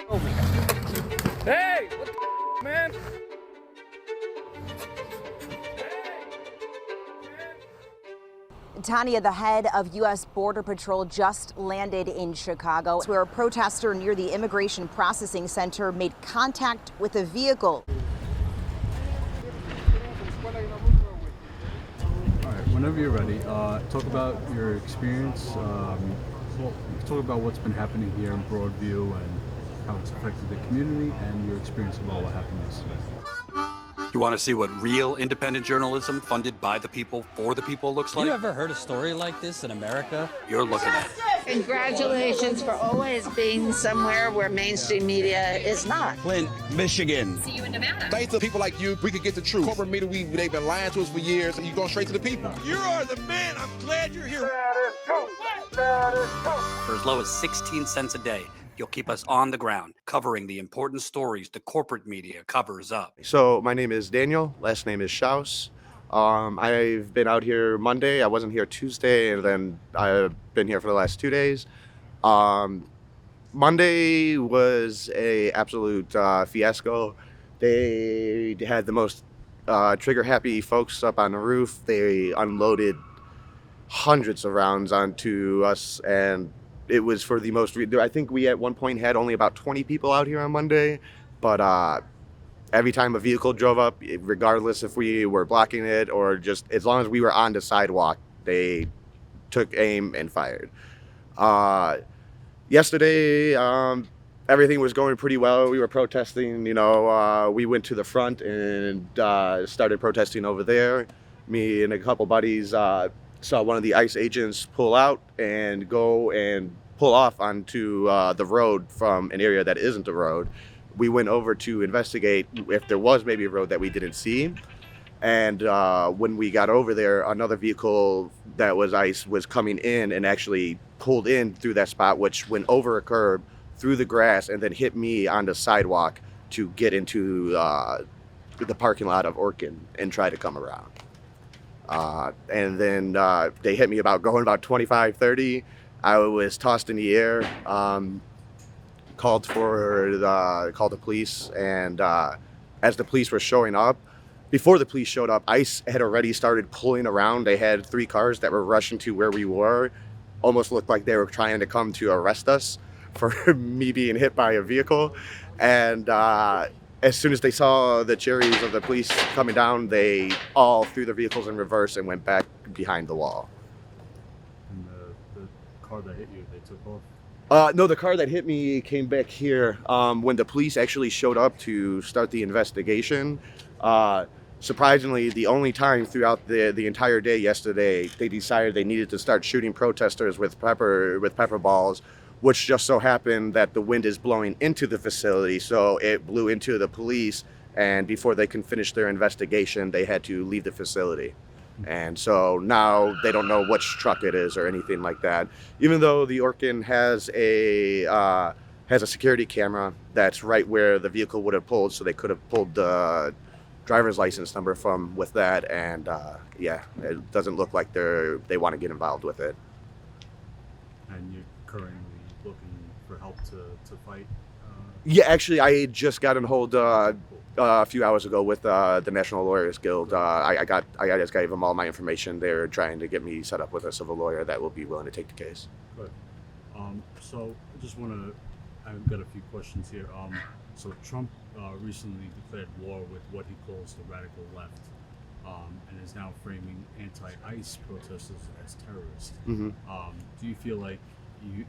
Oh me. Hey, what the man? Tanya, the head of U.S. Border Patrol, just landed in Chicago, where a protester near the Immigration Processing Center made contact with a vehicle. All right, whenever you're ready, talk about your experience. Talk about what's been happening here in Broadview and how it's affected the community and your experience of all what happened yesterday. You want to see what real independent journalism funded by the people for the people looks like? You ever heard a story like this in America? You're looking at it. Congratulations for always being somewhere where mainstream media is not. Flint, Michigan. See you in Nevada. Thanks to people like you, we can get the truth. Corporate media, they've been lying to us for years, and you're going straight to the people. You are the man. I'm glad you're here. For as low as 16 cents a day, you'll keep us on the ground, covering the important stories the corporate media covers up. So my name is Daniel, last name is Schaus. I've been out here Monday, I wasn't here Tuesday, and then I've been here for the last 2 days. Monday was a absolute fiasco. They had the most trigger-happy folks up on the roof. They unloaded hundreds of rounds onto us, and it was for the most, I think we at one point had only about 20 people out here on Monday, but every time a vehicle drove up, regardless if we were blocking it or just as long as we were on the sidewalk, they took aim and fired. Yesterday, everything was going pretty well. We were protesting, we went to the front and started protesting over there. Me and a couple buddies saw one of the ICE agents pull out and go and pull off onto the road from an area that isn't a road. We went over to investigate if there was maybe a road that we didn't see. And when we got over there, another vehicle that was ICE was coming in and actually pulled in through that spot, which went over a curb, through the grass, and then hit me on the sidewalk to get into the parking lot of Orkin and try to come around. And then they hit me going about 25, 30. I was tossed in the air, called the police, and as the police were showing up, before the police showed up, ICE had already started pulling around. They had 3 cars that were rushing to where we were. Almost looked like they were trying to come to arrest us for me being hit by a vehicle. And as soon as they saw the cherries of the police coming down, they all threw their vehicles in reverse and went back behind the wall. And the car that hit you, they took off? No, the car that hit me came back here. When the police actually showed up to start the investigation, surprisingly, the only time throughout the entire day yesterday, they decided they needed to start shooting protesters with pepper balls, which just so happened that the wind is blowing into the facility, so it blew into the police, and before they can finish their investigation, they had to leave the facility. And so now they don't know which truck it is or anything like that. Even though the Orkin has a security camera that's right where the vehicle would have pulled, so they could have pulled the driver's license number from with that, and it doesn't look like they want to get involved with it. And you're currently looking for help to fight? Yeah, actually, I just got on hold a few hours ago with the National Lawyers Guild. I just gave them all my information. They're trying to get me set up with a civil lawyer that will be willing to take the case. Good. So I just I've got a few questions here. So Trump recently declared war with what he calls the radical left, and is now framing anti-ICE protesters as terrorists. Mm-hmm. Do you feel like you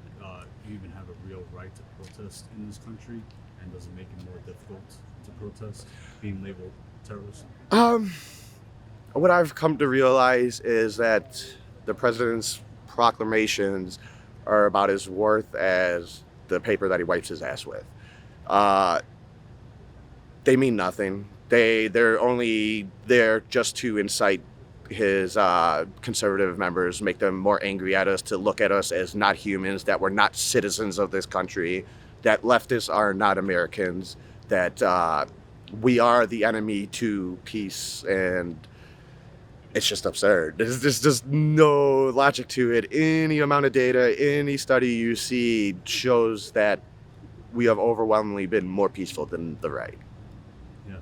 even have a real right to protest in this country, and does it make it more difficult to protest being labeled terrorist? What I've come to realize is that the president's proclamations are about as worth as the paper that he wipes his ass with. They mean nothing. They're only there just to incite his conservative members, make them more angry at us, to look at us as not humans, that we're not citizens of this country, that leftists are not Americans, that we are the enemy to peace, and it's just absurd. There's just no logic to it. Any amount of data, any study you see shows that we have overwhelmingly been more peaceful than the right. Yeah.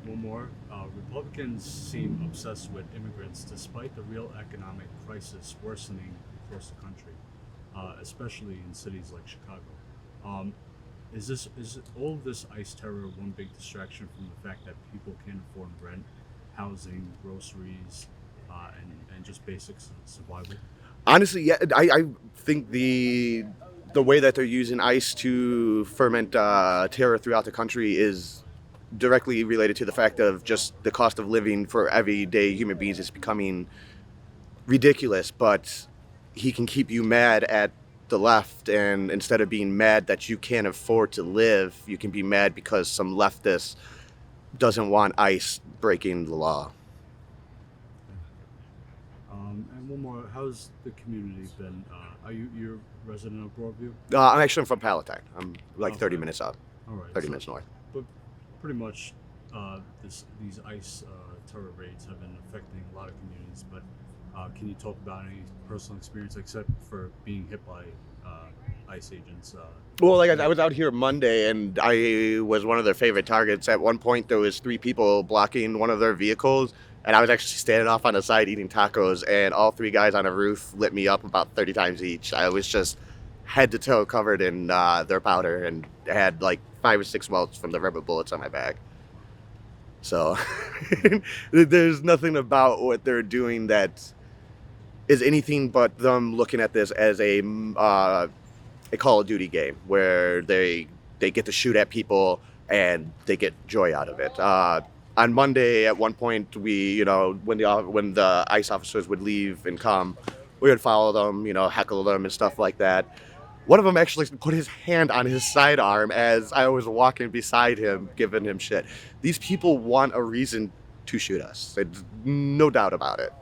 One more. Republicans seem obsessed with immigrants despite the real economic crisis worsening across the country, especially in cities like Chicago. Is all of this ICE terror one big distraction from the fact that people can't afford rent, housing, groceries, and just basic survival? Honestly, yeah, I think the way that they're using ICE to ferment terror throughout the country is directly related to the fact of just the cost of living for everyday human beings is becoming ridiculous. But he can keep you mad at the left, and instead of being mad that you can't afford to live, you can be mad because some leftist doesn't want ICE breaking the law. And one more. How's the community been? Are you're a resident of Broadview? I'm from Palatine. I'm like 30 Okay. minutes up, All right. 30 minutes north. But pretty much, these ICE terror raids have been affecting a lot of communities. But can you talk about any personal experience, except for being hit by ICE agents? Well, like I was out here Monday, and I was one of their favorite targets. At one point, there was 3 people blocking one of their vehicles, and I was actually standing off on the side eating tacos, and all 3 guys on a roof lit me up about 30 times each. I was just head to toe covered in their powder, and had like 5 or 6 welts from the rubber bullets on my back. So there's nothing about what they're doing that is anything but them looking at this as a Call of Duty game where they get to shoot at people and they get joy out of it. On Monday, at one point, we, when the ICE officers would leave and come, we would follow them, heckle them and stuff like that. One of them actually put his hand on his sidearm as I was walking beside him, giving him shit. These people want a reason to shoot us. There's no doubt about it.